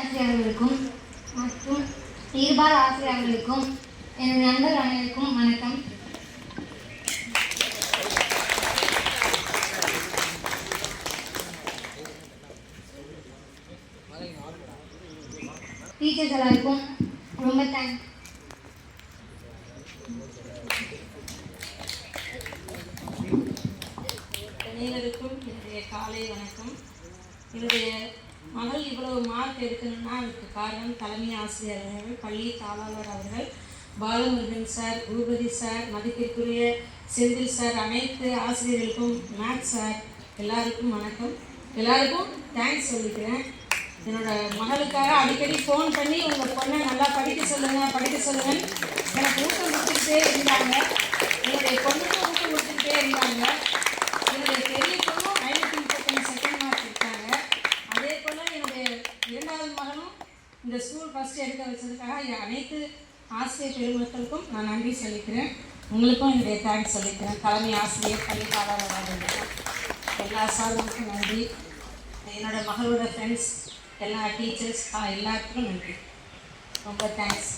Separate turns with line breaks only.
ஆசிரியர்களுக்கும் மற்றும் ஈர்பால் ஆசிரியர்களுக்கும் எனது நண்பர் அனைவருக்கும் வணக்கம். டீச்சர்ஸ் எல்லாருக்கும் ரொம்ப தேங்க்ஸ்.
அனைவருக்கும் என்னுடைய காலை வணக்கம். என்னுடைய மகள் இவ்வளவு மார்க் எடுக்கணும்னா அதுக்கு காரணம் தலைமை ஆசிரியர்கள், பள்ளி தாளாளர் அவர்கள், பாலமுருகன் சார், பூபதி சார், மதிப்பிற்குரிய செந்தில் சார், அனைத்து ஆசிரியர்களுக்கும், மேத்ஸ் சார் எல்லாருக்கும் வணக்கம். எல்லாருக்கும் தேங்க்ஸ் சொல்லிக்கிறேன். என்னோட மகளுக்காக அடிக்கடி ஃபோன் பண்ணி உங்கள் பொண்ணை நல்லா படிக்க சொல்லுங்கள் எனக்கு ஊக்கம் கொடுத்துக்கிட்டே இருந்தாங்க. என்னுடைய பொண்ணுக்கும் ஊக்கம் கொடுத்துக்கிட்டே இருந்தாங்க. என்னுடைய பெரிய பொண்ணும் 530 செகண்ட் மார்க் எடுத்தாங்க. அதே போல் என்னுடைய இரண்டாவது மகனும் இந்த ஸ்கூல் ஃபஸ்ட் எடுக்க வச்சதுக்காக அனைத்து ஆசிரியர் பெருமக்களுக்கும் நான் நன்றி சொல்லிக்கிறேன். உங்களுக்கும் என்னுடைய தேங்க்ஸ் சொல்லிக்கிறேன். தலைமை ஆசிரியர், பள்ளி பாடலாளர்களுக்கும் எல்லா சார்களுக்கும் நன்றி. என்னோடய மகளோட ஃப்ரெண்ட்ஸ், எல்லா டீச்சர்ஸ் எல்லாத்துக்கும் நன்றி. ரொம்ப தேங்க்ஸ்.